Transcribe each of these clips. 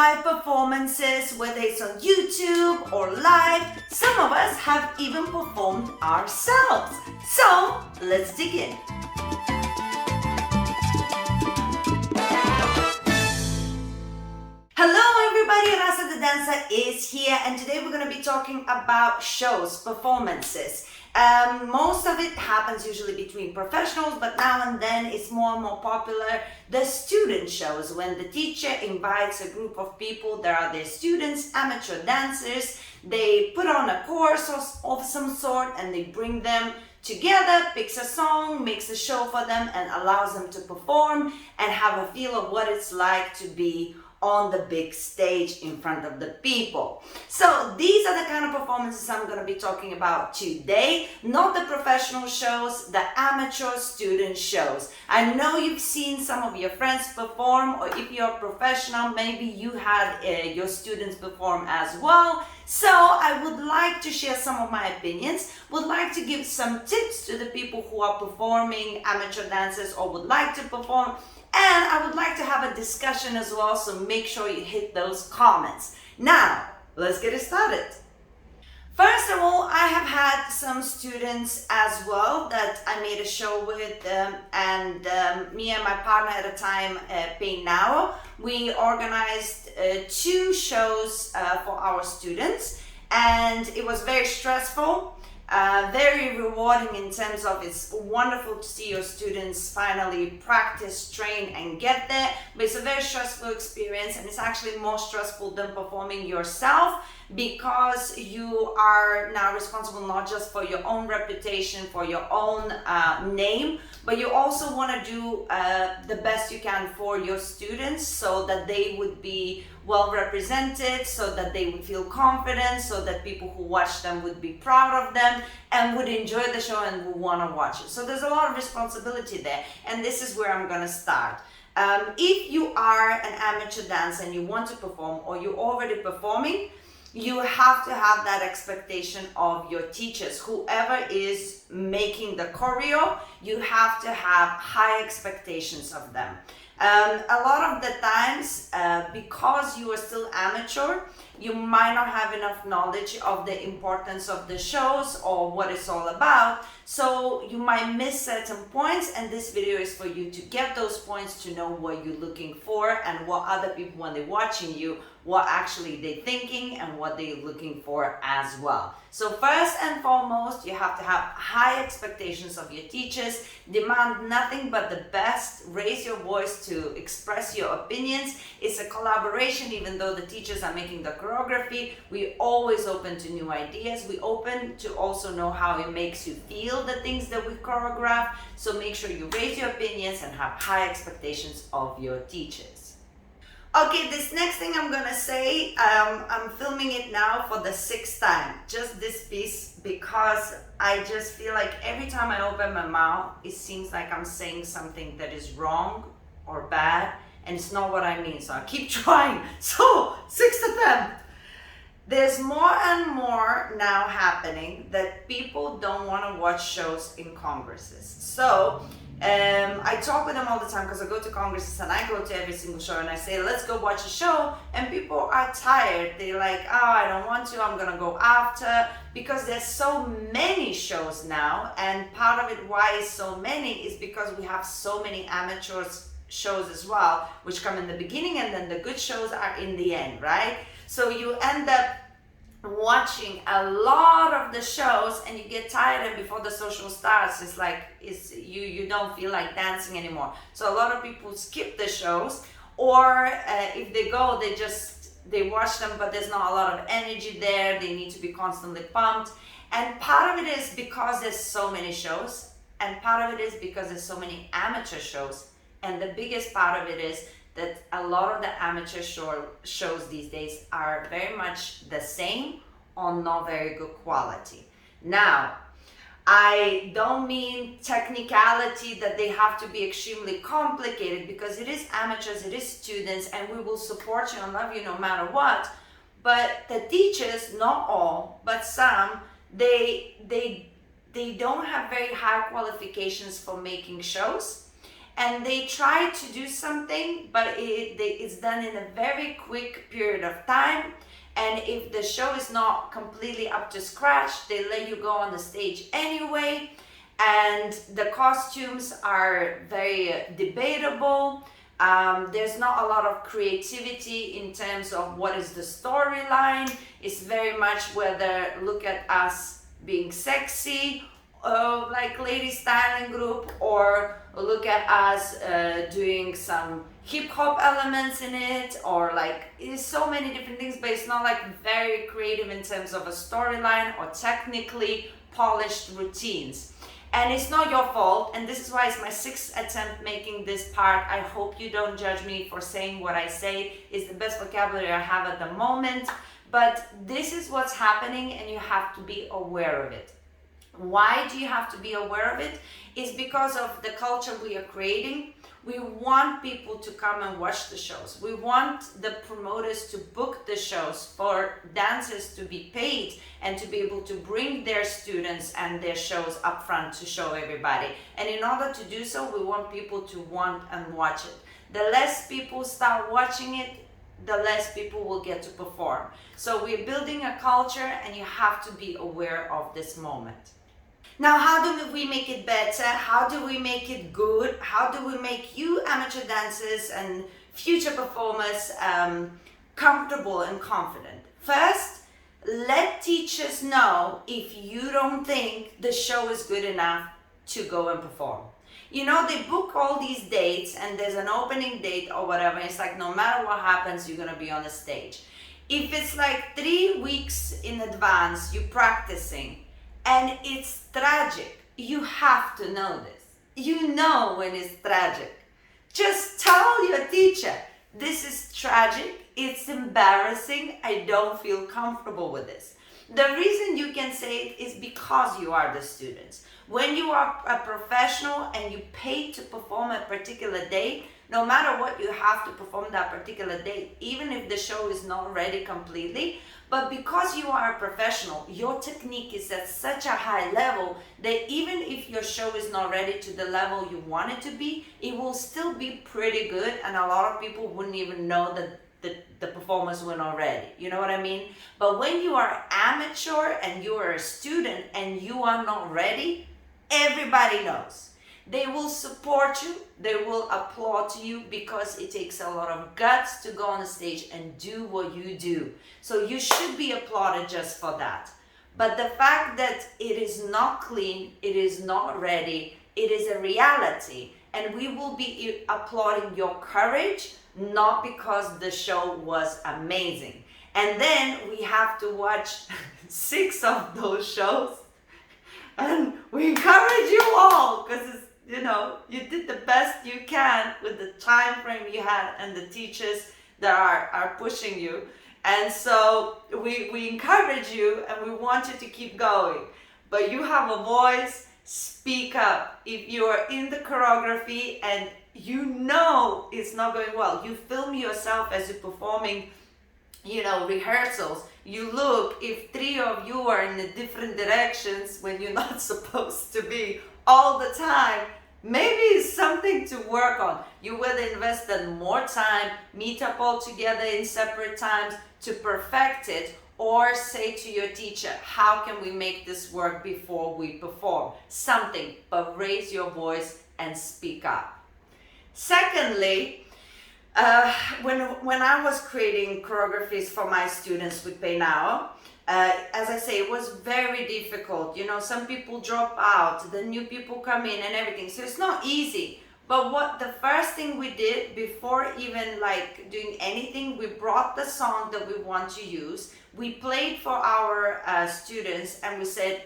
live performances, whether it's on YouTube or live. Some of us have even performed ourselves. So let's dig in. Hello everybody, Rasa the dancer is here, and today we're going to be talking about shows, performances. Most of it happens usually between professionals, but now and then it's more and more popular, the student shows, when the teacher invites a group of people. There are their students, amateur dancers. They put on a course of some sort and they bring them together, picks a song, makes a show for them, and allows them to perform and have a feel of what it's like to be on the big stage in front of the people. So these are the kind of performances I'm going to be talking about today, not the professional shows, the amateur student shows. I know you've seen some of your friends perform, or if you're a professional, maybe you had your students perform as well. So I would like to share some of my opinions, would like to give some tips to the people who are performing, amateur dancers, or would like to perform. And I would like to have a discussion as well, so make sure you hit those comments. Now, let's get it started. First of all, I have had some students as well that I made a show with, and me and my partner at the time, Now, we organized 2 shows for our students, and it was very stressful. Very rewarding in terms of it's wonderful to see your students finally practice, train, and get there, but it's a very stressful experience, and it's actually more stressful than performing yourself, because you are now responsible not just for your own reputation, for your own name, but you also want to do the best you can for your students, so that they would be well represented, so that they would feel confident, so that people who watch them would be proud of them and would enjoy the show and would want to watch it. So there's a lot of responsibility there, and this is where I'm going to start. If you are an amateur dancer and you want to perform, or you're already performing, you have to have that expectation of your teachers. Whoever is making the choreo, you have to have high expectations of them. A lot of the times, because you are still amateur, you might not have enough knowledge of the importance of the shows or what it's all about. So you might miss certain points, and this video is for you to get those points, to know what you're looking for and what other people, when they're watching you, what actually they're thinking and what they're looking for as well. So first and foremost, you have to have high expectations of your teachers. Demand nothing but the best. Raise your voice to express your opinions. It's a collaboration. Even though the teachers are making the choreography, we're always open to new ideas. We're open to also know how it makes you feel, the things that we choreograph. So make sure you raise your opinions and have high expectations of your teachers. Okay, this next thing I'm gonna say, I'm filming it now for the 6th time, just this piece, because I just feel like every time I open my mouth, it seems like I'm saying something that is wrong or bad, and it's not what I mean, so I keep trying. So, 6th attempt. There's more and more now happening that people don't want to watch shows in congresses. So, I talk with them all the time, because I go to congresses and I go to every single show and I say, let's go watch a show, and people are tired. They're like, oh, I don't want to, I'm gonna go after, because there's so many shows now, and part of it why it's so many is because we have so many amateur shows as well, which come in the beginning, and then the good shows are in the end, right? So you end up watching a lot of the shows and you get tired, and before the social starts, it's like you don't feel like dancing anymore. So a lot of people skip the shows, or if they go, they watch them, but there's not a lot of energy there. They need to be constantly pumped, and part of it is because there's so many shows, and part of it is because there's so many amateur shows, and the biggest part of it is that a lot of the amateur shows these days are very much the same, or not very good quality. Now, I don't mean technicality, that they have to be extremely complicated, because it is amateurs, it is students, and we will support you and love you no matter what. But the teachers, not all, but some, they don't have very high qualifications for making shows. and they try to do something, but it's done in a very quick period of time. And if the show is not completely up to scratch, they let you go on the stage anyway. And the costumes are very debatable. There's not a lot of creativity in terms of what is the storyline. It's very much whether look at us being sexy, like lady styling group, or look at us doing some hip hop elements in it, or like it's so many different things, but it's not like very creative in terms of a storyline or technically polished routines. And it's not your fault, and this is why it's my 6th attempt making this part. I hope you don't judge me for saying what I say is the best vocabulary I have at the moment, but this is what's happening and you have to be aware of it. Why do you have to be aware of it? It's because of the culture we are creating. We want people to come and watch the shows. We want the promoters to book the shows for dancers to be paid and to be able to bring their students and their shows up front to show everybody. And in order to do so, we want people to want and watch it. The less people start watching it, the less people will get to perform. So we're building a culture, and you have to be aware of this moment. Now, how do we make it better? How do we make it good? How do we make you amateur dancers and future performers comfortable and confident? First, let teachers know if you don't think the show is good enough to go and perform. You know, they book all these dates and there's an opening date or whatever. It's like no matter what happens, you're gonna be on the stage. If it's like 3 weeks in advance, you're practicing, and it's tragic, you have to know this. You know when it's tragic. Just tell your teacher, this is tragic, it's embarrassing, I don't feel comfortable with this. The reason you can say it is because you are the students. When you are a professional and you pay to perform a particular day, no matter what, you have to perform that particular day, even if the show is not ready completely. But because you are a professional, your technique is at such a high level that even if your show is not ready to the level you want it to be, it will still be pretty good, and a lot of people wouldn't even know that the performers were not ready. You know what I mean? But when you are amateur and you are a student and you are not ready, everybody knows. They will support you, they will applaud you, because it takes a lot of guts to go on the stage and do what you do. So you should be applauded just for that. But the fact that it is not clean, it is not ready, it is a reality. And we will be applauding your courage, not because the show was amazing. And then we have to watch 6 of those shows. And we encourage you all, because it's, you know, you did the best you can with the time frame you had and the teachers that are pushing you. And so we encourage you and we want you to keep going. But you have a voice, speak up. If you are in the choreography and you know it's not going well, you film yourself as you're performing, you know, rehearsals. You look, if 3 of you are in the different directions when you're not supposed to be all the time, maybe it's something to work on. You will invest in more time, meet up all together in separate times to perfect it, or say to your teacher, how can we make this work before we perform? Something, but raise your voice and speak up. Secondly, when I was creating choreographies for my students with Pay Now, as I say, it was very difficult. You know, some people drop out, the new people come in and everything. So it's not easy. But what the first thing we did before even like doing anything, we brought the song that we want to use. We played for our students and we said,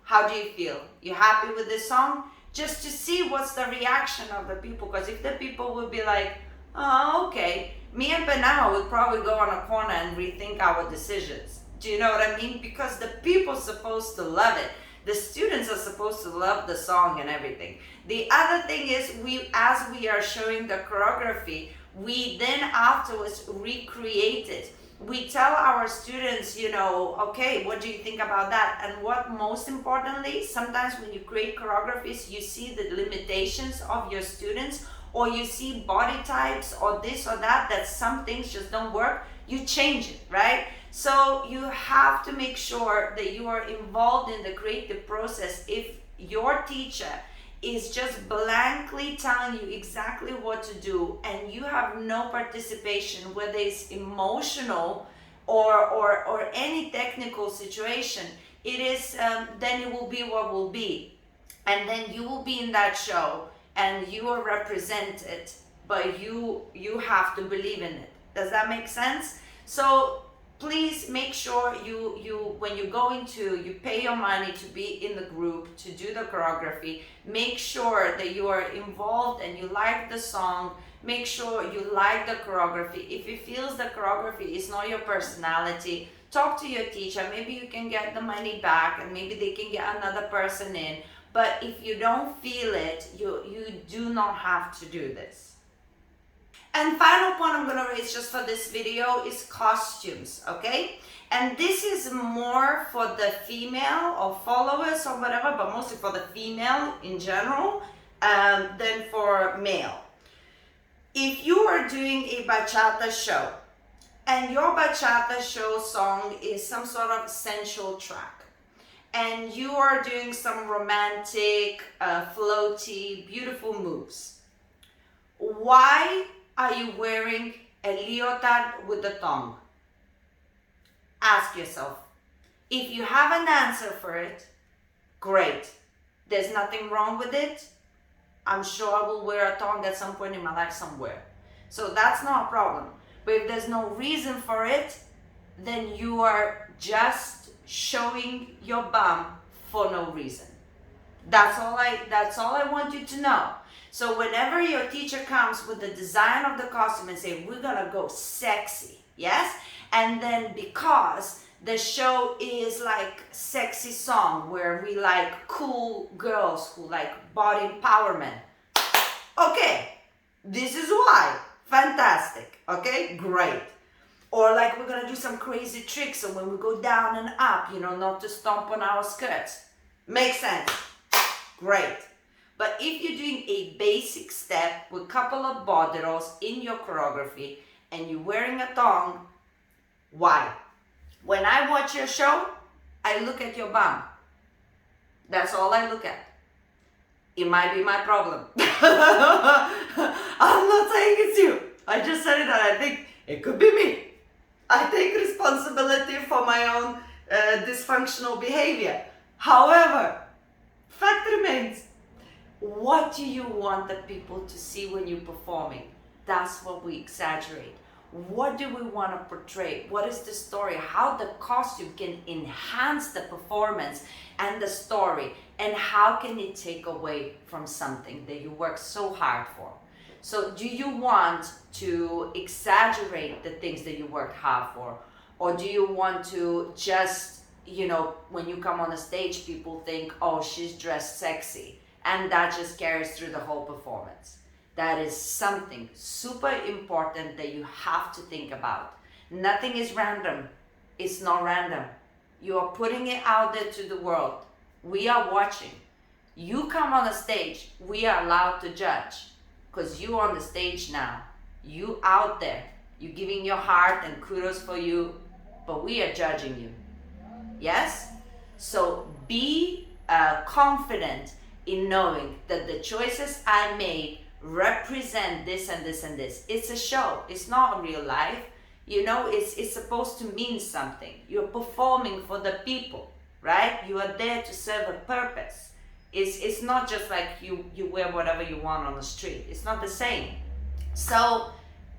how do you feel? You happy with this song? Just to see what's the reaction of the people. Because if the people would be like, oh, okay, me and Benaha would probably go on a corner and rethink our decisions. Do you know what I mean? Because the people are supposed to love it. The students are supposed to love the song and everything. The other thing is, as we are showing the choreography, we then afterwards recreate it. we tell our students, okay, what do you think about that? And what most importantly, sometimes when you create choreographies, you see the limitations of your students, or you see body types or this or that some things just don't work, you change it, right? So you have to make sure that you are involved in the creative process. If your teacher is just blankly telling you exactly what to do and you have no participation, whether it's emotional or any technical situation, it is then it will be what will be, and then you will be in that show and you are represented, but you have to believe in it. Does that make sense? So please make sure you when you go into, you pay your money to be in the group to do the choreography, make sure that you are involved and you like the song. Make sure you like the choreography. If it feels the choreography is not your personality, talk to your teacher. Maybe you can get the money back and maybe they can get another person in. But if you don't feel it, you do not have to do this. And final point I'm gonna raise just for this video is costumes, okay? And this is more for the female or followers or whatever, but mostly for the female in general than for male. If you are doing a bachata show and your bachata show song is some sort of sensual track, and you are doing some romantic, floaty, beautiful moves, why are you wearing a leotard with a thong? Ask yourself. If you have an answer for it, great. There's nothing wrong with it. I'm sure I will wear a thong at some point in my life somewhere. So that's not a problem. But if there's no reason for it, then you are just showing your bum for no reason. That's all I want you to know. So whenever your teacher comes with the design of the costume and say, we're gonna go sexy, yes? And then because the show is like sexy song where we like cool girls who like body empowerment. Okay, this is why. Fantastic, okay, great. Or like we're gonna do some crazy tricks, so when we go down and up, not to stomp on our skirts. Makes sense, great. But if you're doing a basic step with a couple of borderos in your choreography and you're wearing a thong, why? When I watch your show, I look at your bum. That's all I look at. It might be my problem. I'm not saying it's you. I just said it and I think it could be me. I take responsibility for my own dysfunctional behavior. However, fact remains, what do you want the people to see when you're performing? That's what we exaggerate. What do we want to portray? What is the story? How the costume can enhance the performance and the story, and how can it take away from something that you work so hard for? So do you want to exaggerate the things that you work hard for? Or do you want to just, when you come on the stage, people think, oh, she's dressed sexy, and that just carries through the whole performance? That is something super important that you have to think about. Nothing is random. It's not random. You are putting it out there to the world. We are watching. You come on the stage, we are allowed to judge, because you on the stage now. You out there. You're giving your heart, and kudos for you, but we are judging you. Yes? So be confident in knowing that the choices I made represent this and this and this. It's a show. It's not real life. It's supposed to mean something. You're performing for the people, right? You are there to serve a purpose. It's not just like you wear whatever you want on the street. It's not the same. So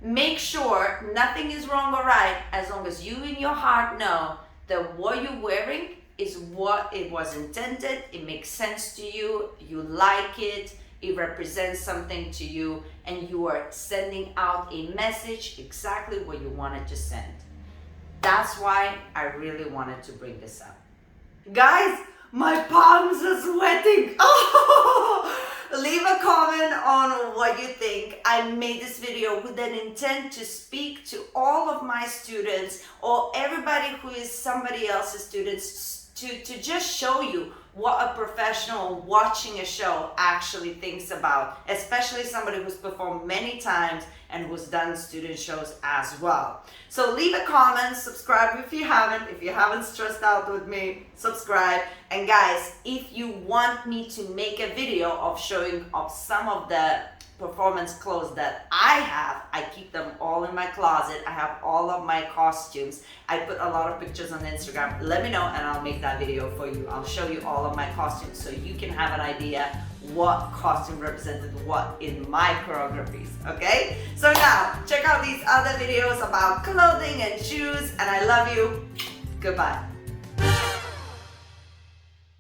make sure nothing is wrong or right, as long as you in your heart know that what you're wearing is what it was intended. It makes sense to you. You like it. It represents something to you, and you are sending out a message exactly what you wanted to send. That's why I really wanted to bring this up. Guys, my palms are sweating. Oh, leave a comment on what you think. I made this video with an intent to speak to all of my students or everybody who is somebody else's students to just show you what a professional watching a show actually thinks about, especially somebody who's performed many times and who's done student shows as well. So leave a comment, subscribe if you haven't. If you haven't stressed out with me, subscribe. And guys, if you want me to make a video of showing off some of the performance clothes that I have, I keep them all in my closet. I have all of my costumes. I put a lot of pictures on Instagram. Let me know and I'll make that video for you. I'll show you all of my costumes so you can have an idea what costume represented what in my choreographies, okay? So now, check out these other videos about clothing and shoes, and I love you. Goodbye.